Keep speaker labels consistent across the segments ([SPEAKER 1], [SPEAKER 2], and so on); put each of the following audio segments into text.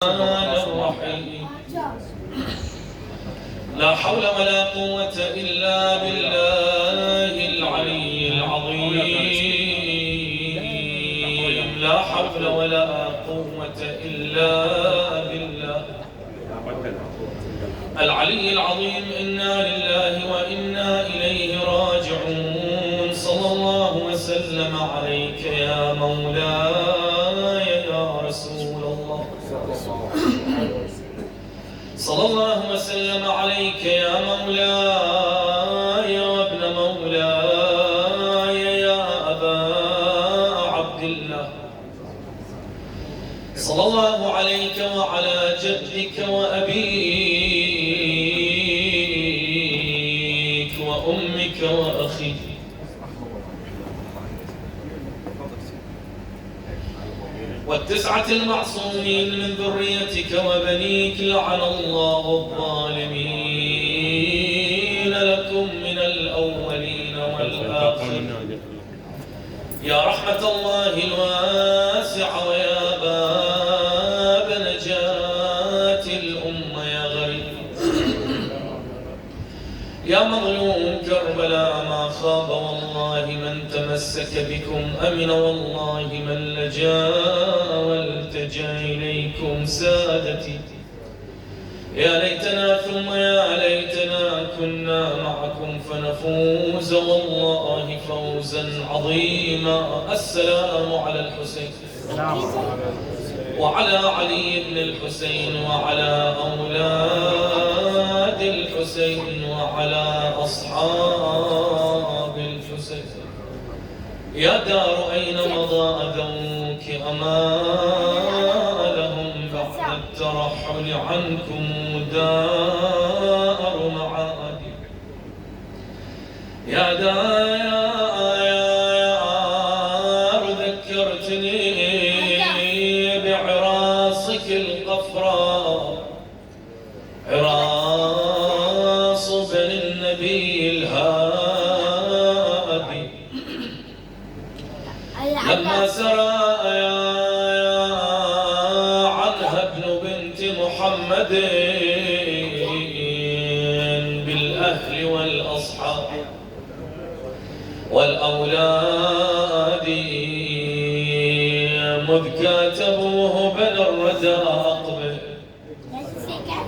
[SPEAKER 1] الرحيم. لا حول ولا قوة إلا بالله العلي العظيم. لا حول ولا قوة إلا بالله العلي العظيم. إنا لله وإنا إليه راجعون. صلى الله وسلم عليك يا مولاي يا رسول الله. صلى الله وسلم عليك يا مولاي وابن مولاي يا أبا عبد الله. صلى الله عليك وعلى جدك وأبيك وأمك وأخيك والتسعة المعصومين من ذريتك وبنيك. لعن الله الظالمين لكم من الأولين والآخرين. يا رحمة الله الواسعة ويا باب نجاة الأمة يا غريب. يا مظلوم كربلاء ما خاب والله من تمسك بكم أمن والله من لجا والتجا إليكم سادتي. يا ليتنا ثم يا ليتنا كنا معكم فنفوز والله فوزا عظيما. السلام على الحسين وعلى علي بن الحسين وعلى أولاد الحسين وعلى أصحاب الحسين. يا دار أين مضى أذوك أما لهم بعد الترحل عنكم دار معاد. يا دار ذكرتني بعراسك القفراء عراس بن النبي الهادي. لما سرى عنها ابن بنت محمد بالأهل والأصحاب والأولاد مذ كاتبوه بنى الردى أقبل.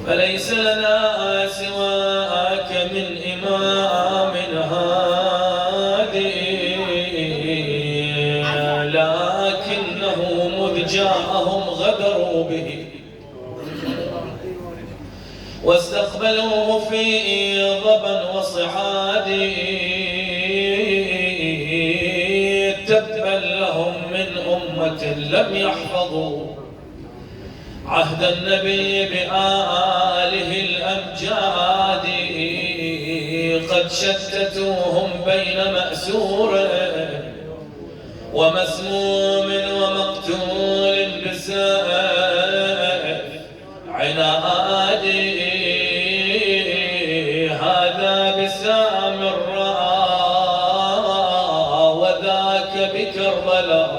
[SPEAKER 1] فليس لنا سواك من إمام هادي. لكنه مذ جاءهم غدروا به واستقبلوه في ضبا وصعاد. تبا لهم من أمة لم يحفظوا عهد النبي بآله الأمجاد. قد شتتوهم بين مأسور ومسموم ومقتول بسائف عناد. هذا بسام الراء وذاك بكربلاء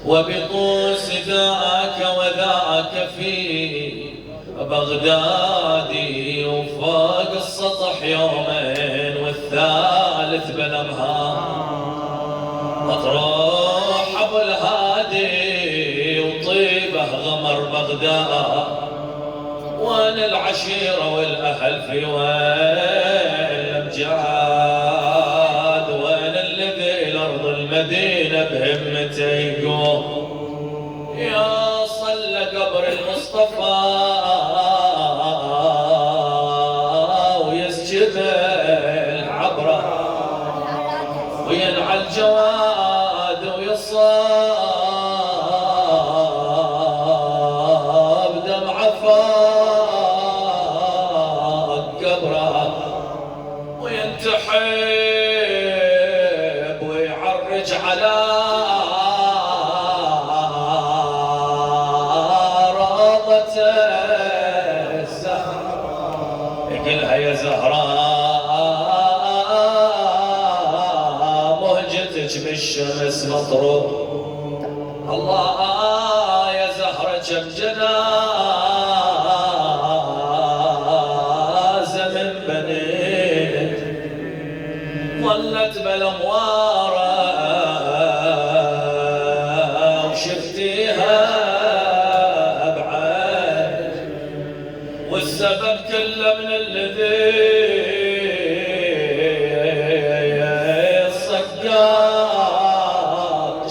[SPEAKER 1] وبطوس ذاك وذاك في بغداد. وفوق السطح يومين والثالث بالأمهار. مطروح أبو الهادي وطيبه غمر بغداد. وين العشيرة والأهل في وين الأمجاد. وين الذي الأرض المدينة بهمته يقوم. يا صلى قبر المصطفى ويسجد العبرة وينعى الجواد ويصاب دمع فاق قبره وينتحب ويعرج على روضة الزهراء. يقلها يا زهراء مهجتك بالشمس مطروح. الله يا زهرة كم جنى جنازة من بنين ظلت بالأموارة وشفتيها أبعد والسبب كله من الذي صقات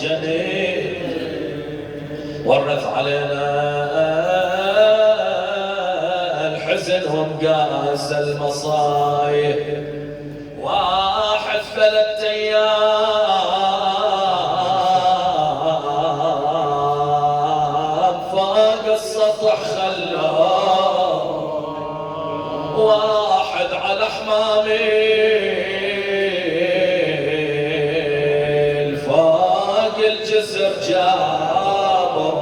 [SPEAKER 1] جنين ورث علينا الحزن ومقاس المصايب. واحد 3 أيام فوق السطح خلاه واحد على حمامي فوق الجسر جابه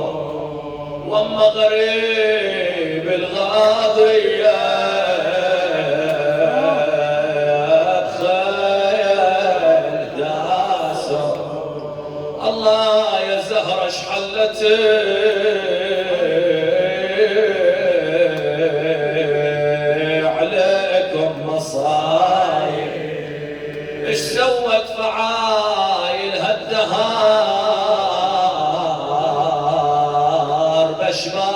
[SPEAKER 1] واما غريب الغاضية بخيل داسه. الله يا زهرة عليكم مصايب ايش سوت فعايل هالدهار بشبال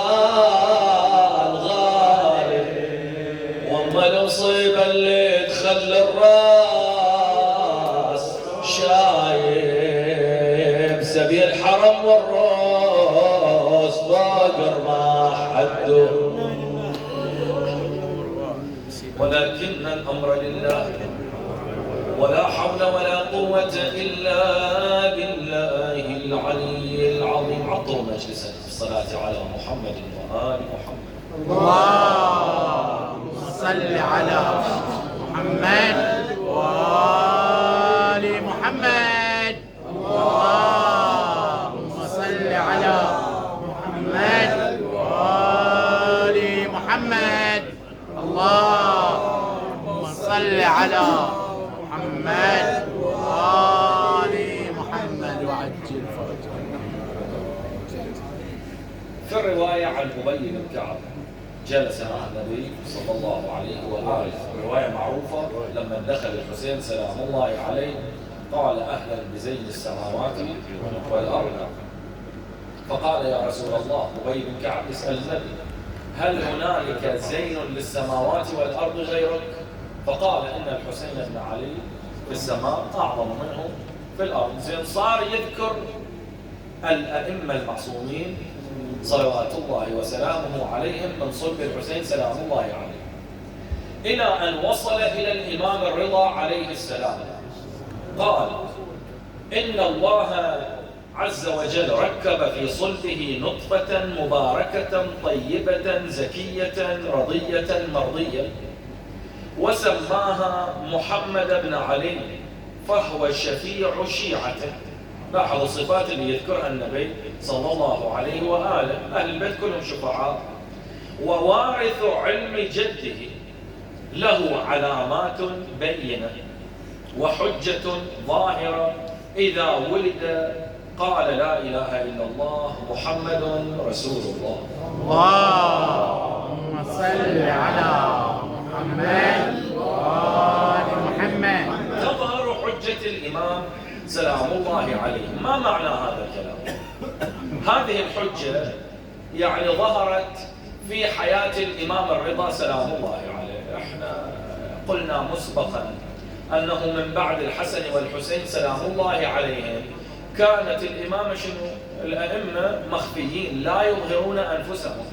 [SPEAKER 1] غالي واما المصيبة اللي تخلي الراس شايب سبي الحرم والروس باقر ما حده. ولكن الأمر لله ولا حول ولا قوة إلا بالله العلي العظيم. عطوا مجلسا بالصلاة على محمد وآل محمد.
[SPEAKER 2] اللهم صل على محمد وآل محمد. اللهم صل على محمد وآل محمد. اللهم صل على محمد وآل محمد وعجل فرجه.
[SPEAKER 1] في الرواية عن أبي بن كعب جلس مع النبي صلى الله عليه وآله. رواية معروفة لما دخل الحسين سلام الله عليه قال أهلا بزين السماوات والأرض. فقال يا رسول الله أبي بن كعب اسأل النبي هل هنالك زين للسماوات والأرض غيرك؟ فقال إن الحسين بن علي في السماء أعظم منه في الأرض. زين صار يذكر الأئمة المعصومين صلوات الله وسلامه عليهم من صلب الحسين سلام الله عليه إلى أن وصل إلى الإمام الرضا عليه السلام. قال إن الله عز وجل ركب في صلبه نطفة مباركة طيبة زكية رضية مرضية وسماها محمد بن علي فهو شفيع شيعته. لاحظوا الصفات اللي يذكرها النبي صلى الله عليه وآله. أهل البيت كلهم شفعاء ووارث علم جده له علامات بينة وحجة ظاهرة إذا ولد قال لا إله إلا الله محمد رسول الله.
[SPEAKER 2] اللهم صل على محمد وآل محمد.
[SPEAKER 1] تظهر حجة الإمام سلام الله عليه. ما معنى هذا الكلام؟ هذه الحجة يعني ظهرت في حياة الإمام الرضا سلام الله عليه. احنا قلنا مسبقا أنه من بعد الحسن والحسين سلام الله عليهم كانت الإمامة الأئمة مخفيين لا يظهرون أنفسهم.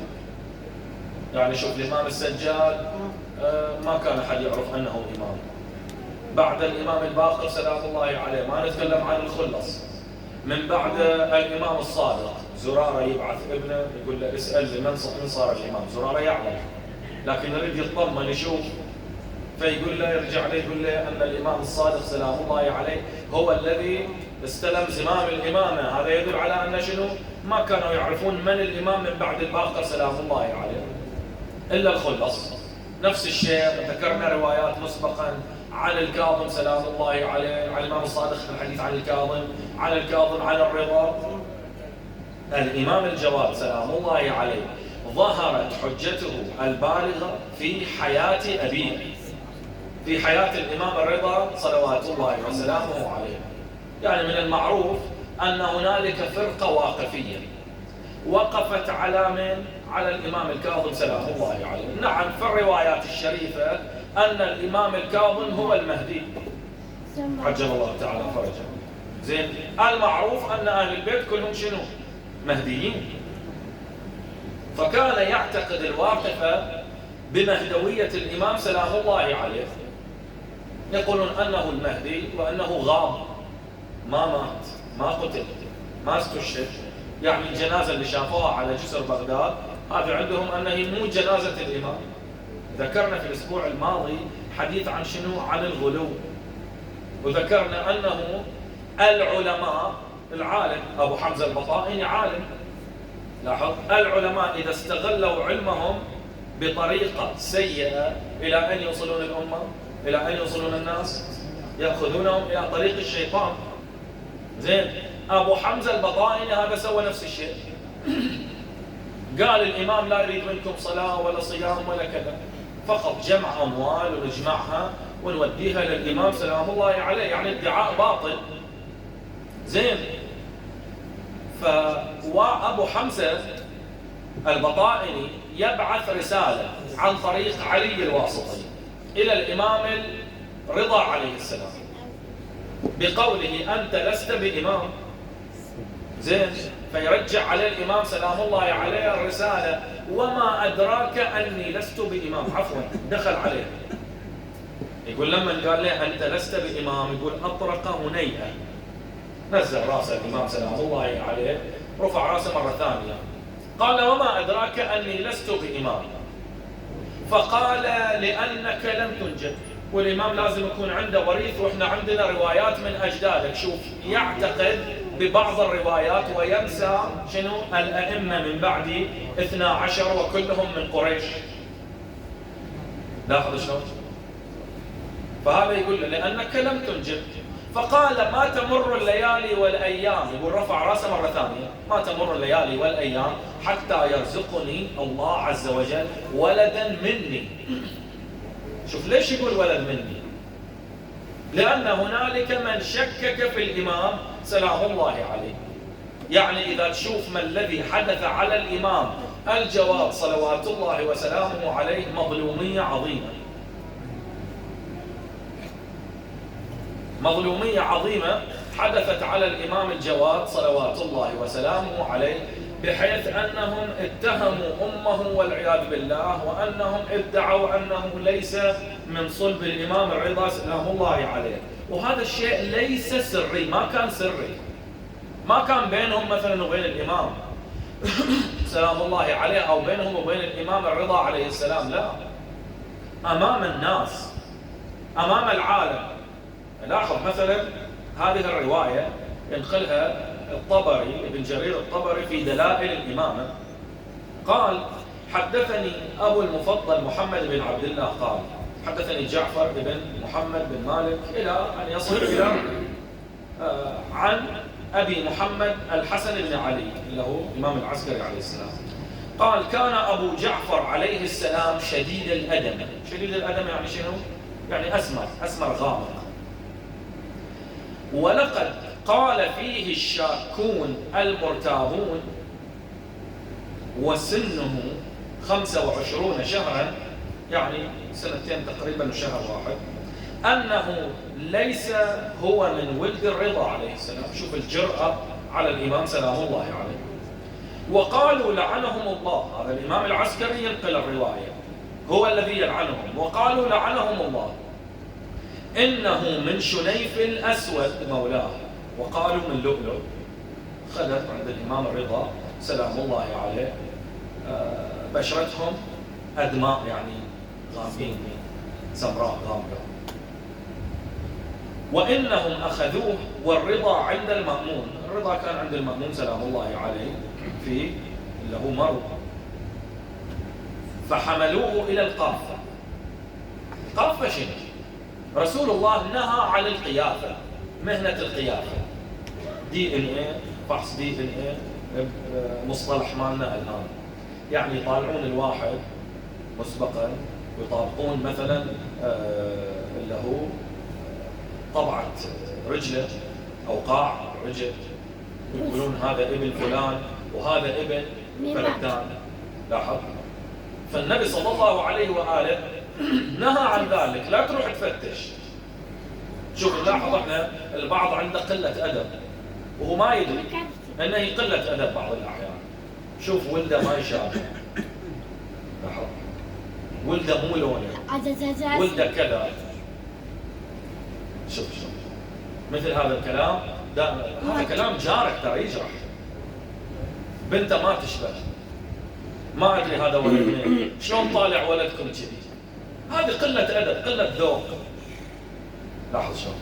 [SPEAKER 1] يعني شوف الإمام السجاد ما كان أحد يعرف أنه إمام. بعد الإمام الباقر سلام الله عليه ما نتكلم عن الخلص. من بعد الإمام الصادق زرارة يبعث ابنه يقول له اسأل من صار الإمام. زرارة يعلم لكن يريد يطمن يشوف فيقول له يرجع له يقول له أن الإمام الصادق سلام الله عليه هو الذي استلم زمام الإمامة. هذا يدل على أن ما كانوا يعرفون من الإمام من بعد الباقر سلام الله عليه إلا الخلص. نفس الشيء ذكرنا روايات مسبقا عن الكاظم سلام الله عليه، عن الإمام الصادق في الحديث عن الكاظم، عن الكاظم عن الرضا. الإمام الجواد سلام الله عليه ظهرت حجته البالغة في حياة أبيه، في حياة الإمام الرضا صلوات الله وسلامه عليه. يعني من المعروف أن هنالك فرقة واقفية وقفت على من؟ على الإمام الكاظم سلام الله عليه. نعم، في الروايات الشريفة أن الإمام الكاظم هو المهدي عجل الله تعالى فرجه. زين، المعروف أن أهل البيت كلهم شنو؟ مهديين. فكان يعتقد الواقفة بمهدوية الإمام سلام الله عليه، يقولون أنه المهدي وأنه غاب، ما مات، ما قتل، ما استشهد. يعني الجنازة اللي شافوها على جسر بغداد هذا عندهم أنها مو جنازة الإمام. ذكرنا في الأسبوع الماضي حديث عن شنو؟ عن الغلو، وذكرنا أنه العلماء، العالم أبو حمزة البطائني عالم، لاحظ، العلماء إذا استغلوا علمهم بطريقة سيئة إلى أن يوصلون الأمة، إلى أن يوصلون الناس، يأخذونهم إلى طريق الشيطان. زين، أبو حمزة البطائني هذا سوى نفس الشيء. قال الإمام لا يريد منكم صلاة ولا صيام ولا كذا، فقط جمع أموال ونجمعها ونوديها للإمام سلام الله عليه، يعني ادعاء باطل. زين، فأبو حمزة البطائني يبعث رسالة عن طريق علي الواسطي إلى الإمام الرضا عليه السلام بقوله أنت لست بإمام. زين، فيرجع عليه الإمام سلام الله عليه الرسالة وما أدراك أني لست بإمام. عفوا، دخل عليه يقول لما قال له أنت لست بإمام، يقول أطرق هنيئة، نزل رأس الإمام سلام الله عليه، رفع رأسه مرة ثانية، قال وما أدراك أني لست بإمام؟ فقال لأنك لم تنجب، والإمام لازم يكون عنده وريث، وإحنا عندنا روايات من أجدادك. شوف، يعتقد ببعض الروايات وينسى شنو؟ الأئمة من بعد 12 وكلهم من قريش. لاحظ شلون؟ فهذا يقول له لأنك لم تنجب. فقال ما تمر الليالي والأيام، يقول رفع رأسه مرة ثانية، ما تمر الليالي والأيام حتى يرزقني الله عز وجل ولدا مني. شوف ليش يقول ولد مني؟ لأن هنالك من شكك في الإمام سلام الله عليه. يعني إذا تشوف ما الذي حدث على الإمام الجواد صلوات الله وسلامه عليه مظلومية عظيمة، مظلومية عظيمة حدثت على الإمام الجواد صلوات الله وسلامه عليه، بحيث أنهم اتهموا أمه والعياذ بالله، وأنهم ادعوا أنه ليس من صلب الإمام الرضا سلام الله عليه. وهذا الشيء ليس سري، ما كان سري، ما كان بينهم مثلا وبين الإمام سلام الله عليه أو بينهم وبين الإمام الرضا عليه السلام، لا، أمام الناس، أمام العالم. لاحظ مثلا هذه الرواية ينقلها الطبري، ابن جرير الطبري في دلائل الإمامة، قال حدثني أبو المفضل محمد بن عبد الله قال حدثني جعفر بن محمد بن مالك إلى أن يصل إلى عن أبي محمد الحسن بن علي اللي هو إمام العسكري عليه السلام، قال كان أبو جعفر عليه السلام شديد الأدم. شديد الأدم يعني شنو؟ يعني أسمر غامق. ولقد قال فيه الشاكون المرتابون وسنه 25 شهرا، يعني سنتين تقريبا وشهر واحد، أنه ليس هو من ولد الرضا عليه السلام. شوف الجرأة على الإمام سلام الله عليه. وقالوا لعنهم الله، هذا الإمام العسكري ينقل الرواية، هو الذي يلعنهم. وقالوا لعنهم الله إنه من شنيف الأسود مولاه، وقالوا من لؤلؤ. خذت عند الإمام الرضا سلام الله عليه بشرتهم أدماء، يعني غامقين، سمراء غامقة. وإنهم أخذوه والرضا عند المأمون، الرضا كان عند المأمون سلام الله عليه في اللي هو مرو، فحملوه إلى القافة. القافة شنو؟ رسول الله نهى عن القيافة، مهنة القيافة، DNA، فحص DNA، مصطلح مالنا الآن. يعني يطالعون الواحد مسبقا ويطابقون مثلا اللي هو طبعة رجله أو قاع رجل، يقولون هذا ابن فلان وهذا ابن فلان. لاحظ. فالنبي صلى الله عليه وآله نهى عن ذلك، لا تروح تفتش. شوف نلاحظ احنا البعض عنده قلة أدب وهو ما يدري انه هي قلة أدب بعض الأحيان. شوف ولده ما يشابه، لاحظ، ولده مو لونه، ولده كذا. شوف مثل هذا الكلام، هذا كلام جارح ترى يجرح. بنته ما تشبه، ما ادري هذا ولد منين، شلون طالع ولدكم كذي؟ هذه قلة أدب، قلة ذوق. لاحظ شلون.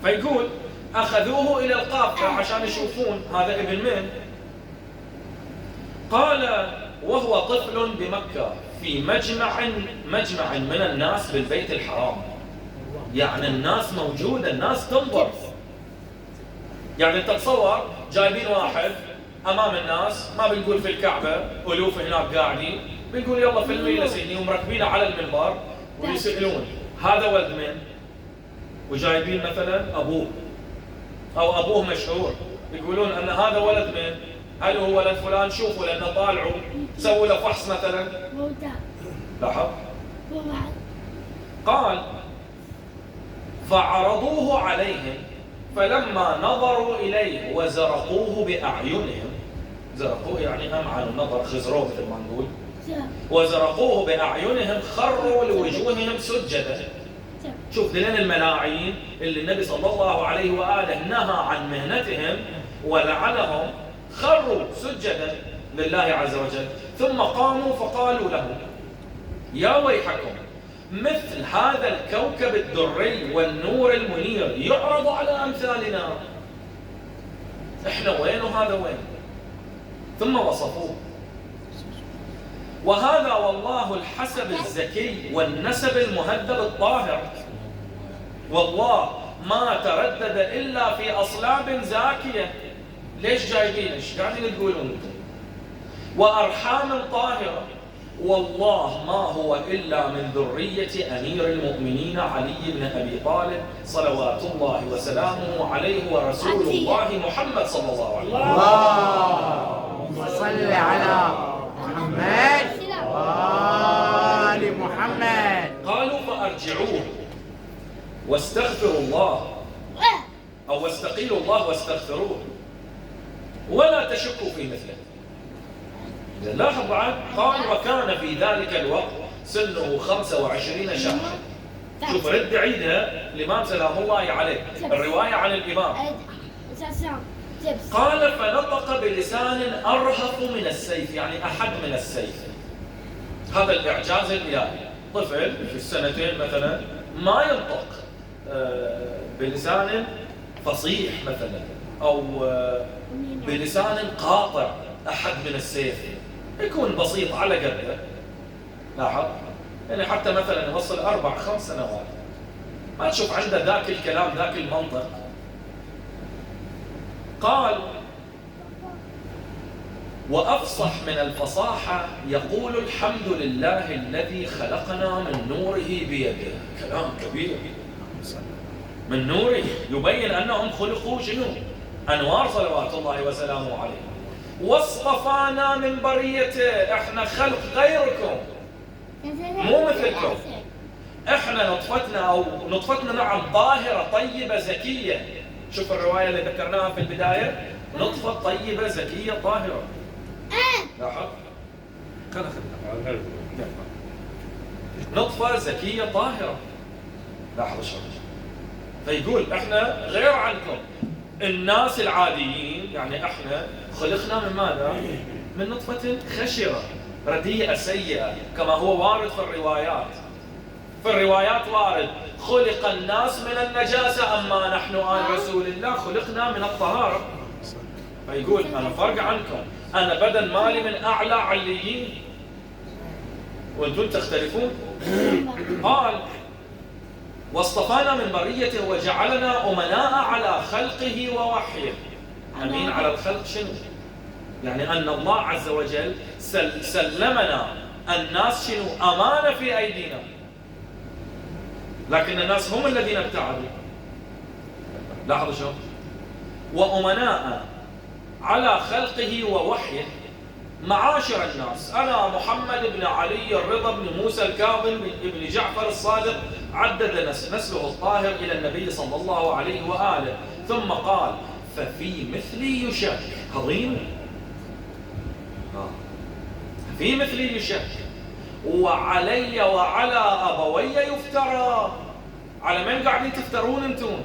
[SPEAKER 1] فيقول أخذوه إلى القافة عشان يشوفون هذا ابن من. قال وهو طفل بمكة في مجمع من الناس بالبيت الحرام. يعني الناس موجودة، الناس تنظر. يعني انت تصور جايبين واحد امام الناس، ما بنقول في الكعبة الوف هناك قاعدين، بنقول يلا في المجلس هنا ومركبينه على المنبر ويسألون هذا ولد من؟ وجايبين مثلا ابوه او ابوه مشهور، يقولون ان هذا ولد من؟ هل هو ولد فلان؟ شوفوا لانه طالعوا سووا له فحص مثلا. لاحظ. قال فعرضوه عليهم فلما نظروا إليه وزرقوه بأعينهم، زرقوه يعني أمعنوا النظر، خزروه مثل ما نقول، وزرقوه بأعينهم خروا لوجوههم سجدا. شوف دلين الملاعين اللي النبي صلى الله عليه وآله نهى عن مهنتهم ولعنهم، خروا سجدا لله عز وجل. ثم قاموا فقالوا له يا ويحكم، مثل هذا الكوكب الدري والنور المنير يعرض على أمثالنا، إحنا وين وهذا وين؟ ثم وصفوه. وهذا والله الحسب الزكي والنسب المهذب الطاهر، والله ما تردد إلا في أصلاب زاكية. ليش جايبين؟ ايش قاعدين تقولون انتم؟ وأرحام طاهرة، والله ما هو إلا من ذرية أمير المؤمنين علي بن أبي طالب صلوات الله وسلامه عليه ورسول الله محمد صلى الله عليه وسلم.
[SPEAKER 2] اللهم صل على محمد وآل محمد.
[SPEAKER 1] قالوا فأرجعوه واستغفروا الله، أو واستقيلوا الله واستغفروه ولا تشكوا في مثله. لاحظ بعد قال وكان في ذلك الوقت سنه 25 شهرا. شوف رد عيدها الإمام سلام الله عليه، الرواية عن الإمام. قال فنطق بلسان أرهف من السيف، يعني أحد من السيف. هذا الإعجاز الإلهي. طفل في السنتين مثلا ما ينطق بلسان فصيح مثلا، أو بلسان قاطع أحد من السيف، يكون بسيط على قده. لاحظ يعني حتى مثلا يوصل 4-5 سنوات ما تشوف عنده ذاك الكلام ذاك المنطق. قال وأفصح من الفصاحة يقول الحمد لله الذي خلقنا من نوره بيده. كلام كبير، من نوره يبين أنهم خلقوا شنو؟ أنوار صلوات الله وسلامه عليه. واصطفانا من بريته، احنا خلق غيركم مو مثلكم. احنا نطفتنا او نطفتنا نعم طاهرة طيبة زكية. شوف الرواية اللي ذكرناها في البداية، نطفة طيبة زكية طاهرة. لاحظ نطفة زكية طاهرة. لاحظ شو فيقول احنا غير عنكم الناس العاديين، يعني احنا خلقنا من ماذا؟ من نطفة خشرة رديئة سيئة، كما هو وارد في الروايات. في الروايات وارد خلق الناس من النجاسة، أما نحن آل رسول الله خلقنا من الطهارة. فيقول أنا فرق عنكم، أنا بدن مالي من أعلى عليين وأنتم تختلفون. قال واصطفانا من بريته وجعلنا أمناء على خلقه ووحيه. أمين على الخلق شنو؟ يعني أن الله عز وجل سلمنا الناس شنو؟ أمانة في أيدينا، لكن الناس هم الذين ابتعدوا. لاحظوا شو؟ وأمناء على خلقه ووحيه معاشر الناس، أنا محمد بن علي الرضا بن موسى الكاظم بن جعفر الصادق، عدد نسله الطاهر إلى النبي صلى الله عليه وآله، ثم قال ففي مثلي يشك. عظيم. في مثلي يشك وعلي وعلى أبوي يفترى. على من قاعدين تفترون انتم؟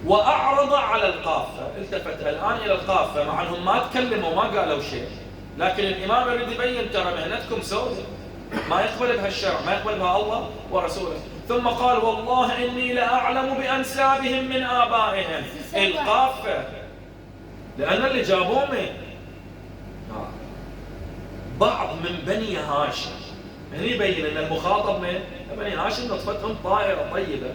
[SPEAKER 1] وأعرض على القافة. التفت الآن إلى القافة، مع أنهم ما تكلموا وما قالوا شيء، لكن الإمام يريد يبين ترى مهنتكم سوداء، ما يقبل بها الشرع، ما يقبل بها الله ورسوله. ثم قال والله إني لأعلم بأنسابهم من آبائهم. القافة لأن اللي جابوه من بعض من بني هاشم. هنا يبين أن المخاطب من بني هاشم نطفتهم طاهرة طيبة.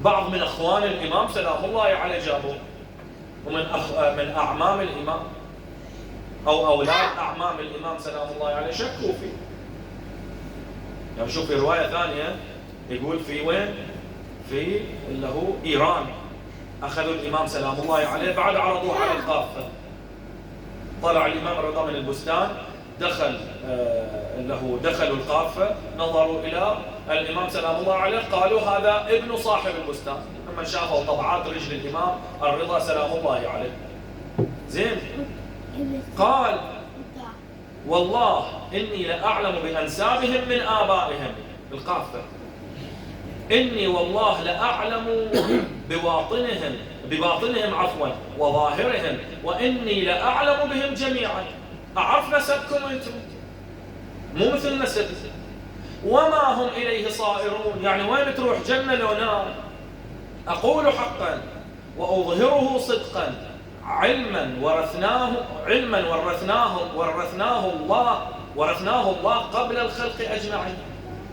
[SPEAKER 1] بعض من أخوان الإمام سلام الله عليه جابوه، ومن من أعمام الإمام أو أولاد أعمام الإمام سلام الله عليه شكوا فيه. يعني شوف في رواية ثانية يقول في وين؟ في اللي هو إيران أخذوا الإمام سلام الله عليه بعد عرضوه على القافة. طلع الإمام الرضا من البستان، دخلوا القافة، نظروا إلى الإمام سلام الله عليه، قالوا هذا ابن صاحب البستان. لما شافوا طبعات رجل الإمام الرضا سلام الله عليه. زين. قال والله إني لأعلم بأنسابهم من آبائهم. القافة إني والله لأعلم بباطنهم عفوا وظاهرهم، وإني لأعلم بهم جميعا. أعرف نسبكم أنتم مو مثل نسب، وما هم إليه صائرون، يعني وين تروح جنة لو نار. أقول حقا وأظهره صدقا، علما ورثناه الله قبل الخلق أجمعين.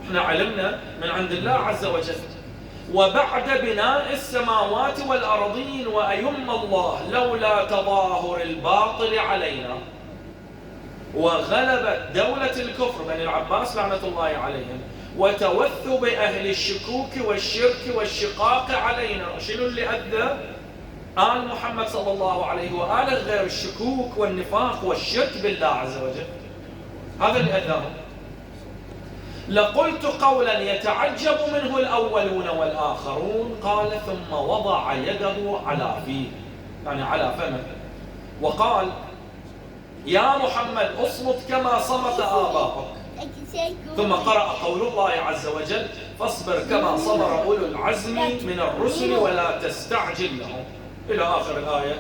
[SPEAKER 1] احنا علمنا من عند الله عز وجل، وبعد بناء السماوات والأرضين، وأيم الله لولا تظاهر الباطل علينا وغلبت دولة الكفر بني العباس لعنة الله عليهم، وتوثب أهل الشكوك والشرك والشقاق علينا. شنو اللي أدى آل محمد صلى الله عليه وآله غير الشكوك والنفاق والشرك بالله عز وجل؟ هذا اللي أداهم. لقلت قولا يتعجب منه الأولون والآخرون. قال ثم وضع يده على فيه، يعني على فمه، وقال يا محمد اصمت كما صمت آباؤك. ثم قرأ قول الله عز وجل فاصبر كما صبر أولو العزم من الرسل ولا تستعجل لهم، إلى آخر الآية.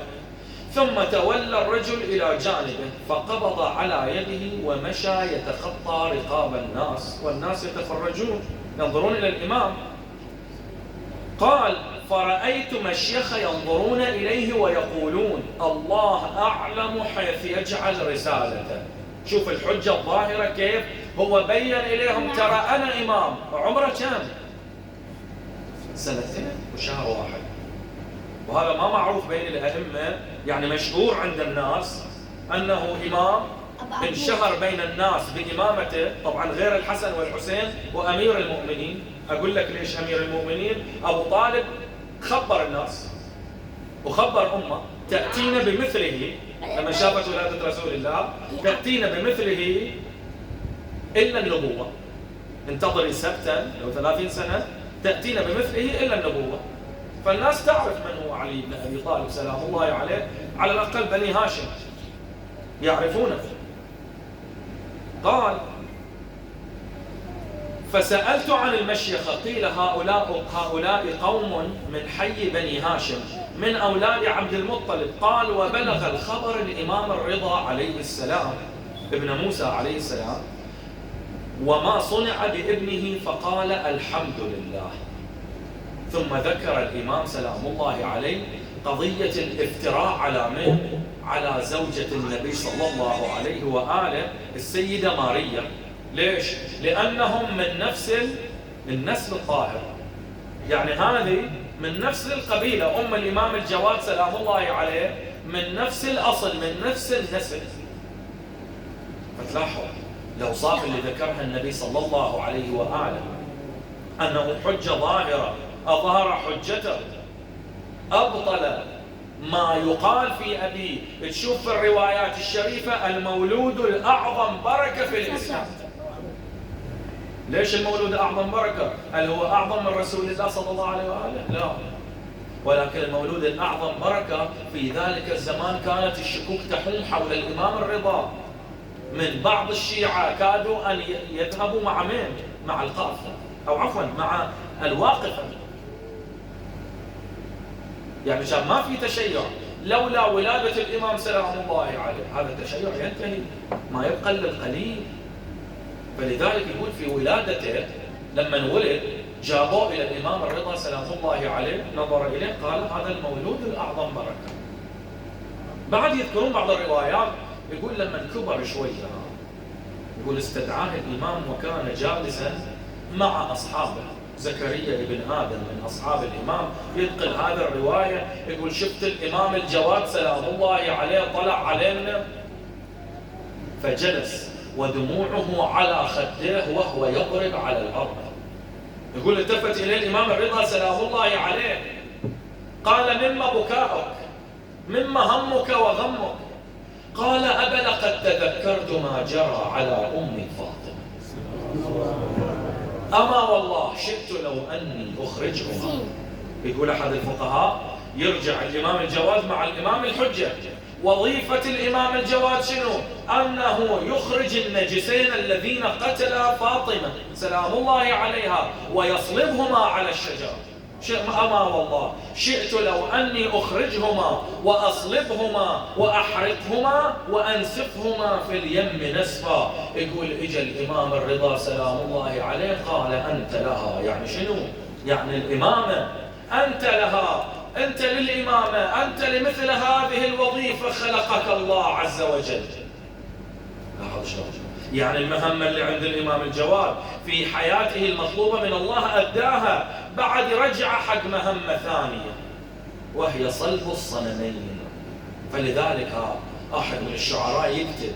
[SPEAKER 1] ثم تولى الرجل إلى جانبه فقبض على يده ومشى يتخطى رقاب الناس، والناس يتفرجون ينظرون إلى الإمام. قال فرأيت مشيخ ينظرون إليه ويقولون الله أعلم حيث يجعل رسالته. شوف الحجة الظاهرة كيف هو بين إليهم ترى أنا إمام. عمره كم؟ 2 وشهر واحد. وهذا ما معروف بين الأئمة، يعني مشهور عند الناس أنه إمام انشهر بين الناس بإمامته، طبعا غير الحسن والحسين وأمير المؤمنين. أقول لك ليش أمير المؤمنين؟ أبو طالب خبر الناس وخبر أمه تأتينا بمثله لما شافت ولادة رسول الله، تأتينا بمثله إلا النبوة. انتظري سبتا لو 30 سنة تأتينا بمثله إلا النبوة. فالناس تعرف من هو علي بن أبي طالب سلام الله عليه، على الأقل بني هاشم يعرفونه. قال فسألت عن المشيخة، قيل هؤلاء قوم من حي بني هاشم من أولاد عبد المطلب. قال وبلغ الخبر الإمام الرضا عليه السلام ابن موسى عليه السلام وما صنع بابنه، فقال الحمد لله. ثم ذكر الإمام سلام الله عليه قضية الافتراء على من؟ على زوجة النبي صلى الله عليه وآله السيدة ماريا. ليش؟ لأنهم من نفس النسل الطاهر، يعني هذه من نفس القبيلة. أم الإمام الجواد سلام الله عليه من نفس الأصل من نفس النسل. فتلاحظ الأوصاف اللي ذكرها النبي صلى الله عليه وآله أنه حجة ظاهرة، أظهر حجته، أبطل ما يقال في أبيه. تشوف في الروايات الشريفة المولود الأعظم بركة في الإسلام. ليش المولود أعظم بركة؟ هل هو أعظم من رسول الله صلى الله عليه وآله؟ لا، ولكن المولود الأعظم بركة في ذلك الزمان كانت الشكوك تحوم حول الإمام الرضا. من بعض الشيعة كادوا أن يذهبوا مع من؟ مع القافلة، أو عفوا مع الواقفة. يعني كان ما في تشيع، لولا ولادة الإمام سلام الله عليه هذا التشيع ينتهي، ما يبقى إلا القليل. فلذلك يقول في ولادته لما ولد جابوه إلى الإمام الرضا سلام الله عليه، نظر إليه قال هذا المولود الأعظم بركة. بعد يذكرون بعض الروايات يقول لما كبر شوية يقول استدعاه الإمام وكان جالسا مع أصحابه. زكريا ابن آدم من أصحاب الإمام ينقل هذا الرواية، يقول شفت الإمام الجواد سلام الله عليه طلع علينا فجلس ودموعه على خديه وهو يضرب على الأرض. يقول التفت إليه الإمام الرضا سلام الله عليه قال مما بكاؤك؟ مما همك وغمك؟ قال أبا لقد تذكرت ما جرى على أمي فاطمة، أما والله شئت لو أني أخرجهما. يقول أحد الفقهاء يرجع الإمام الجواد مع الإمام الحجة، وظيفة الإمام الجواد شنو؟ أنه يخرج النجسين الذين قتلا فاطمة سلام الله عليها ويصلبهما على الشجرة. أما والله شئت لو أني أخرجهما وأصلبهما وأحرقهما وأنسفهما في اليم نسفا. يقول إجا الإمام الرضا سلام الله عليه قال أنت لها. يعني شنو؟ يعني الإمامة أنت لها، أنت للإمامة، أنت لمثل هذه الوظيفة خلقك الله عز وجل. يعني المهمة اللي عند الإمام الجواد في حياته المطلوبة من الله أداها، بعد رجع حق مهمة ثانية وهي صلب الصنمين. فلذلك أحد من الشعراء يكتب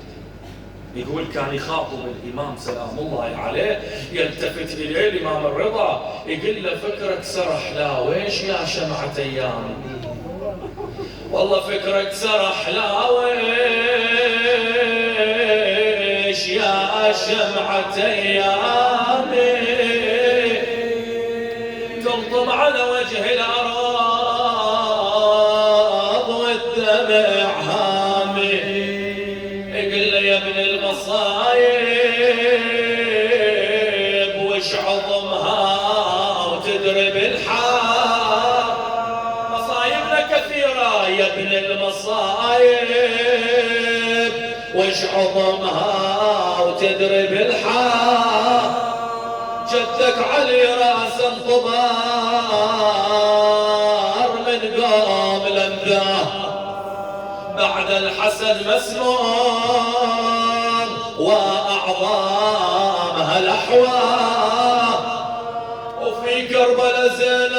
[SPEAKER 1] يقول كان يخاطب الإمام سلام الله عليه، يلتفت إليه الإمام الرضا يقول له فكرك سرح لا ويش يا شمعة أيامي، والله فكرك سرح لا ويش يا شمعة أيامي، تلطم على وجه الأراض والدمع هامي. يقول له يا ابن المصايب وش عظمها وتدري بالحال، مصايبنا كثيرة يا ابن المصايب وش عظمها وتدري بالحال. جدك علي راس انطبار من قوم لمذاه، بعد الحسن مسموم وأعظامها الأحوال. وفي كربلاء زينب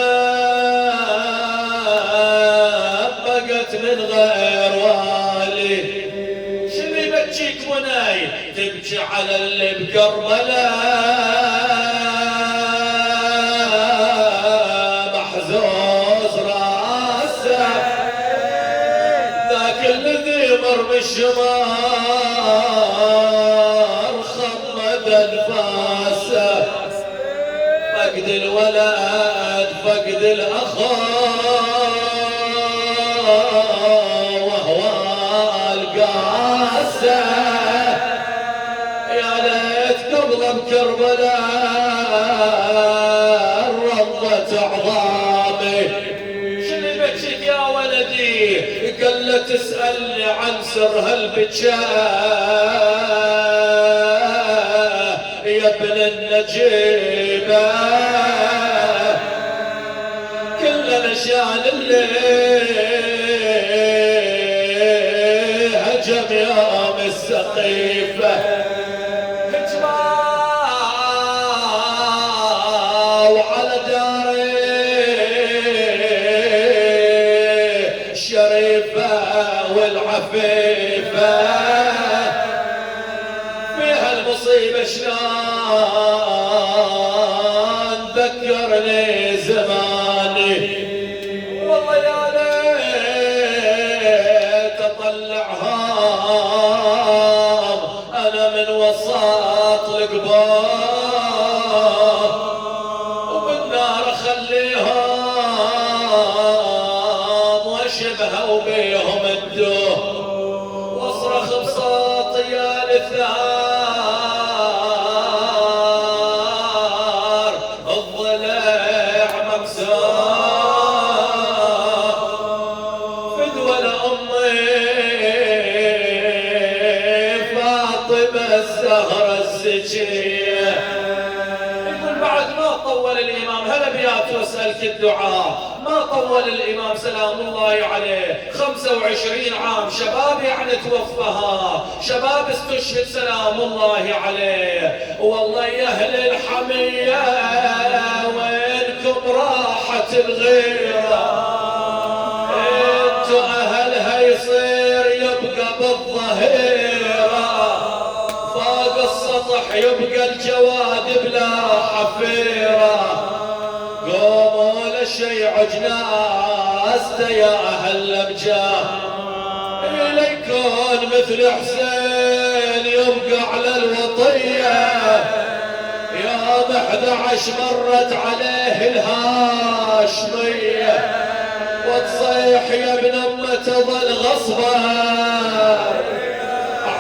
[SPEAKER 1] بقت من غير والي، شنو يبكيك مناي تبكي على اللي بكربلاء، محزوز راسه ذاك الذي مر بالشمار خمد انفاسه، فقد الولد فقد الاخ وهو القاسه. يا ليت قبل بكربلاء رضت عظامي. شنو بكيك يا ولدي؟ قال له تسألني عن سر هالبكاء يا ابن النجيبة، كلنا شان الليل هجم يوم السقيفة، هجموا على داري الشريفة المصيبة شلون ذكرني زماني، والله يا ليت اطلعها انا من وسط القباب، وبالنار اخليها واشبها وبيهم الدوب، واصرخ بصوت يا الثار الضلع مكسور، فدوى لأمي فاطمة الزهرة الزكية. يقول بعد ما طول الإمام، هل أبيات واسألك الدعاء، ما طول الإمام سلام الله عليه 25 عام، شباب يعني توفها، شباب استشهد سلام الله عليه. والله يا أهل الحمية وينكم راحت الغيرة، انتو أهلها يصير يبقى بالظهيرة، فوق السطح يبقى الجواد بلا حفيرة، قوموا للشيع جنازته يا أهل الأمجاد، إليكون مثل حسين يبقى على الوطية، يوم 11 مرت عليه الهاشمية، وتصيح يا ابن أمه تظل غصبا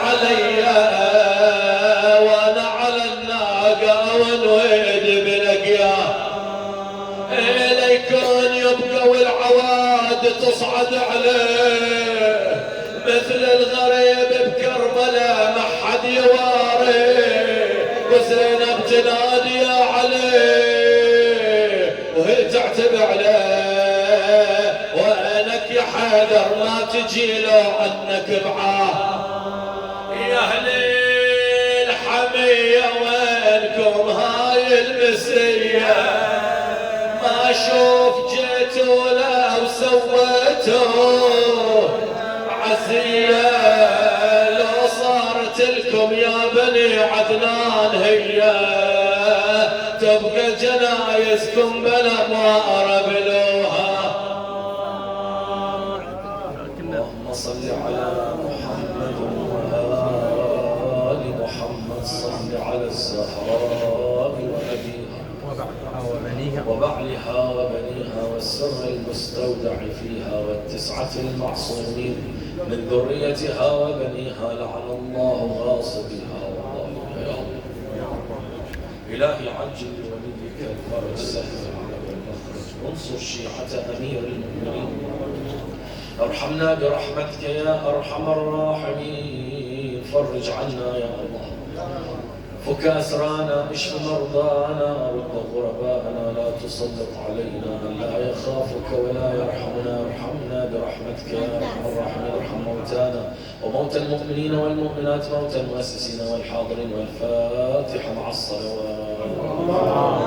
[SPEAKER 1] علي، وانا على الناقة ونويد بلقياه، إليكون يبقى والعواد تصعد عليه، مثل الغريب بكربلاء ما حد يواري، وزينب تنادي عليه وهي تعتب عليه، وينك يا حيدر ما تجي لو عنك بعاه، يا أهل الحمية وينكم هاي المسية، ما اشوف جيتوا ولا وسويتوا عزية، لو صارت لكم يا بني عدنان هي تبقى جنايزكم بلا ما أربلوها. اللهم صل على محمد وآل محمد، صل على الزهراء وبعلها وبنيها والسر المستودع فيها والتسعة المعصومين من ذريتها وبنيها، لعن الله غاصبها والله يا الله. إلهي عجل لوليك الفرج، سهل على المخرج، وانصر شيعة أمير المؤمنين، ارحمنا برحمتك يا أرحم الراحمين، فرج عنا يا الله، فك أسرانا، اشف مرضانا، رد غرباءنا، لا تسلط علينا من لا يخافك ولا يرحمنا، ارحمنا برحمتك يا أرحم الراحمين، ارحم موتانا وموتى المؤمنين والمؤمنات، موتى المؤسسين والحاضرين، والفاتحة مع الصلوات.